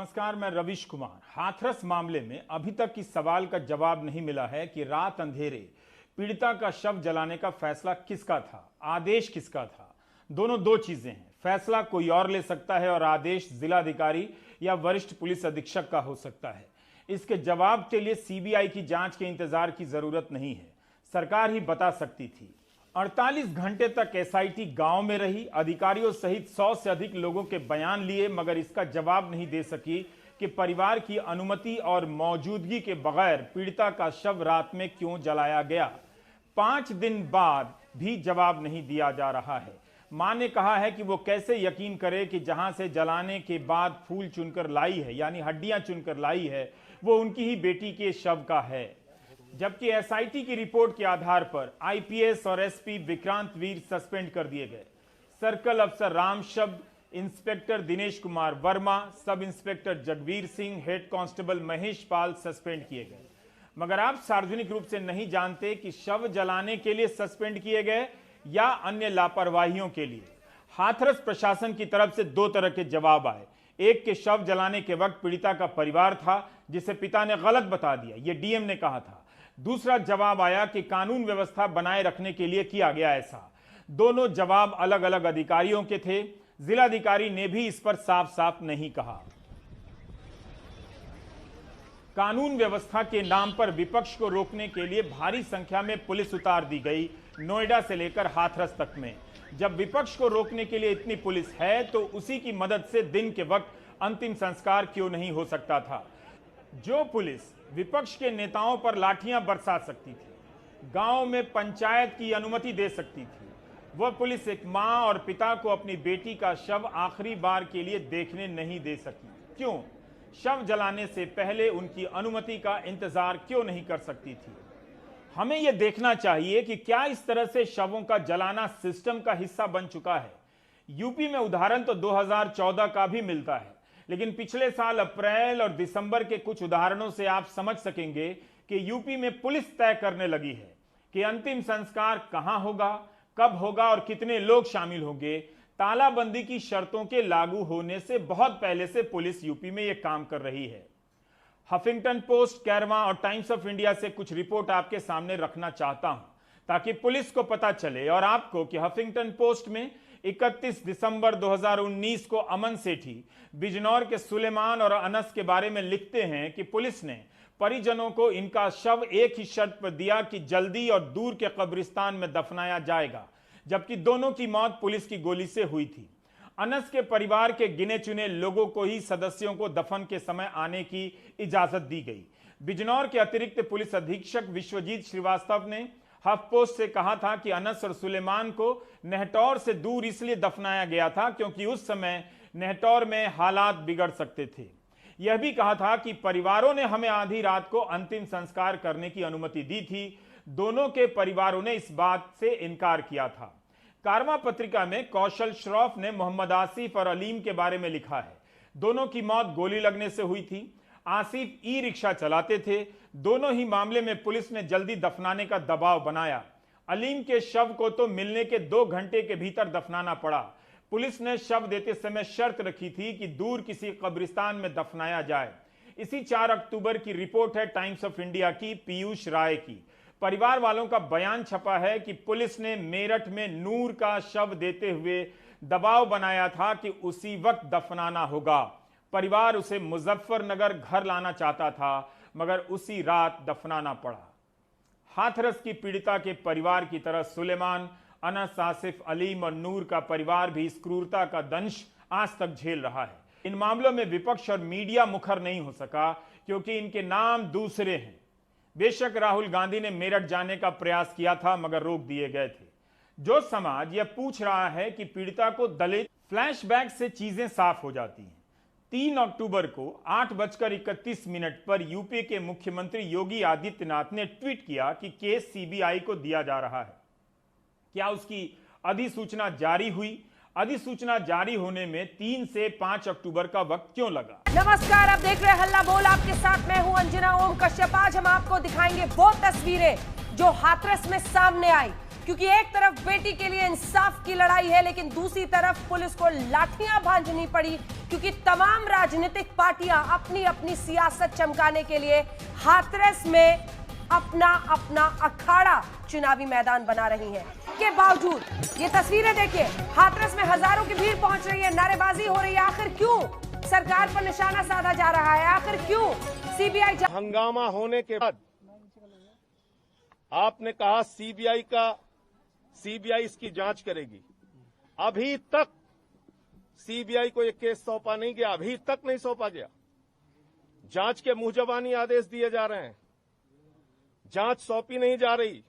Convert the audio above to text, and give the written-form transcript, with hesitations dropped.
नमस्कार, मैं रविश कुमार। हाथरस मामले में अभी तक इस सवाल का जवाब नहीं मिला है कि रात अंधेरे पीड़िता का शव जलाने का फैसला किसका था, आदेश किसका था। दोनों दो चीजें हैं। फैसला कोई और ले सकता है और आदेश जिलाधिकारी या वरिष्ठ पुलिस अधीक्षक का हो सकता है। इसके जवाब के लिए सीबीआई की जांच के इंतजार की जरूरत नहीं है, सरकार ही बता सकती थी। 48 घंटे तक एसआईटी गांव में रही, अधिकारियों सहित 100 से अधिक लोगों के बयान लिए, मगर इसका जवाब नहीं दे सकी कि परिवार की अनुमति और मौजूदगी के बगैर पीड़िता का शव रात में क्यों जलाया गया। 5 दिन बाद भी जवाब नहीं दिया जा रहा है। मां ने कहा है कि वो कैसे यकीन करे कि जहां से जलाने के बाद फूल चुनकर लाई है, यानी हड्डियां चुनकर लाई है, वो उनकी ही बेटी के शव का है। जबकि एसआईटी की रिपोर्ट के आधार पर आईपीएस और एसपी विक्रांत वीर सस्पेंड कर दिए गए। सर्कल अफसर राम शब्द, inspector Dinesh Kumar Verma, sub inspector Jagveer Singh, head constable Mahesh Pal suspend किए गए। मगर आप सार्वजनिक रूप से नहीं जानते कि शव जलाने के लिए सस्पेंड किए गए या अन्य लापरवाहियों के लिए। हाथरस प्रशासन की तरफ से 2 तरह के जवाब आए। एक के शव जलाने के वक्त पीड़िता का परिवार था जिसे पिता ने गलत बता दिया, यह डीएम ने कहा था। दूसरा जवाब आया कि कानून व्यवस्था बनाए रखने के लिए किया गया ऐसा। दोनों जवाब अलग अलग अधिकारियों के थे। जिलाधिकारी ने भी इस पर साफ साफ नहीं कहा। कानून व्यवस्था के नाम पर विपक्ष को रोकने के लिए भारी संख्या में पुलिस उतार दी गई, नोएडा से लेकर हाथरस तक में। जब विपक्ष को रोकने के लिए इतनी पुलिस है तो उसी की मदद से दिन के वक्त अंतिम संस्कार क्यों नहीं हो सकता था। जो पुलिस विपक्ष के नेताओं पर लाठियां बरसा सकती थी, गांव में पंचायत की अनुमति दे सकती थी, वह पुलिस एक मां और पिता को अपनी बेटी का शव आखिरी बार के लिए देखने नहीं दे सकी। क्यों? शव जलाने से पहले उनकी अनुमति का इंतजार क्यों नहीं कर सकती थी। हमें यह देखना चाहिए कि क्या इस तरह से शवों का जलाना सिस्टम का हिस्सा बन चुका है। यूपी में उदाहरण तो 2014 का भी मिलता है, लेकिन पिछले साल अप्रैल और दिसंबर के कुछ उदाहरणों से आप समझ सकेंगे कि यूपी में पुलिस तय करने लगी है कि अंतिम संस्कार कहां होगा, कब होगा और कितने लोग शामिल होंगे। तालाबंदी की शर्तों के लागू होने से बहुत पहले से पुलिस यूपी में यह काम कर रही है। हफिंगटन पोस्ट, कैरवा और टाइम्स ऑफ इंडिया से कुछ रिपोर्ट आपके सामने रखना चाहता हूं ताकि पुलिस को पता चले और आपको कि हफिंगटन पोस्ट में 31 दिसंबर 2019 को अमन सेठी बिजनौर के सुलेमान और अनस के बारे में लिखते हैं कि पुलिस ने परिजनों को इनका शव एक ही शर्त पर दिया कि जल्दी और दूर के कब्रिस्तान में दफनाया जाएगा, जबकि दोनों की मौत पुलिस की गोली से हुई थी। अनस के परिवार के गिने चुने लोगों को ही सदस्यों को दफन के समय आने की इजाजत दी गई। बिजनौर के अतिरिक्त पुलिस अधीक्षक विश्वजीत श्रीवास्तव ने हफपोस्ट से कहा था कि अनस और सुलेमान को नेहटौर से दूर इसलिए दफनाया गया था क्योंकि उस समय नेहटौर में हालात बिगड़ सकते थे। यह भी कहा था कि परिवारों ने हमें आधी रात को अंतिम संस्कार करने की अनुमति दी थी। दोनों के परिवारों ने इस बात से इनकार किया था। कारवा पत्रिका में कौशल श्रॉफ ने मोहम्मद आसिफ और अलीम के बारे में लिखा है। दोनों की मौत गोली लगने से हुई थी। आसिफ ई रिक्शा चलाते थे। दोनों ही मामले में पुलिस ने जल्दी दफनाने का दबाव बनाया। अलीम के शव को तो मिलने के 2 घंटे के भीतर दफनाना पड़ा। पुलिस ने शव देते समय शर्त रखी थी कि दूर किसी कब्रिस्तान में दफनाया जाए। इसी 4 अक्टूबर की रिपोर्ट है टाइम्स ऑफ इंडिया की, पीयूष राय की। परिवार वालों का बयान छपा है कि पुलिस ने मेरठ में नूर का शव देते हुए दबाव बनाया था कि उसी वक्त दफनाना होगा। परिवार उसे मुजफ्फरनगर घर लाना चाहता था, मगर उसी रात दफनाना पड़ा। हाथरस की पीड़िता के परिवार की तरह सुलेमान, अनस, आसिफ, अलीम और नूर का परिवार भी इस क्रूरता का दंश आज तक झेल रहा है। इन मामलों में विपक्ष और मीडिया मुखर नहीं हो सका क्योंकि इनके नाम दूसरे हैं। बेशक राहुल गांधी ने मेरठ जाने का प्रयास किया था मगर रोक दिए गए थे। जो समाज यह पूछ रहा है कि पीड़िता को दलित फ्लैशबैक से चीजें साफ हो जाती हैं। 3 अक्टूबर को 8:31 पर यूपी के मुख्यमंत्री योगी आदित्यनाथ ने ट्वीट किया कि केस सीबीआई को दिया जा रहा है। क्या उसकी अधिसूचना जारी हुई? अधिसूचना जारी होने में 3 से 5 अक्टूबर का वक्त क्यों लगा? नमस्कार, आप देख रहे हैं हल्ला बोल। आपके साथ मैं हूं अंजना ओम कश्यप। आज हम आपको दिखाएंगे वो तस्वीरें जो हाथरस में सामने आई। क्योंकि एक तरफ बेटी के लिए इंसाफ की लड़ाई है, लेकिन दूसरी तरफ पुलिस को लाठियां भांजनी पड़ी क्योंकि तमाम राजनीतिक पार्टियां अपनी अपनी सियासत चमकाने के लिए हाथरस में अपना अपना अखाड़ा चुनावी मैदान बना रही हैं। के बावजूद ये तस्वीरें देखिए, हाथरस में हजारों की भीड़ पहुंच रही है, नारेबाजी हो रही है। आखिर क्यों सरकार पर निशाना साधा जा रहा है? आखिर क्यों सीबीआई हंगामा होने के बाद आपने कहा सीबीआई इसकी जांच करेगी। अभी तक सीबीआई को एक केस सौंपा नहीं गया, अभी तक नहीं सौंपा गया। जांच के मुंहजबानी आदेश दिए जा रहे हैं, जांच सौंपी नहीं जा रही।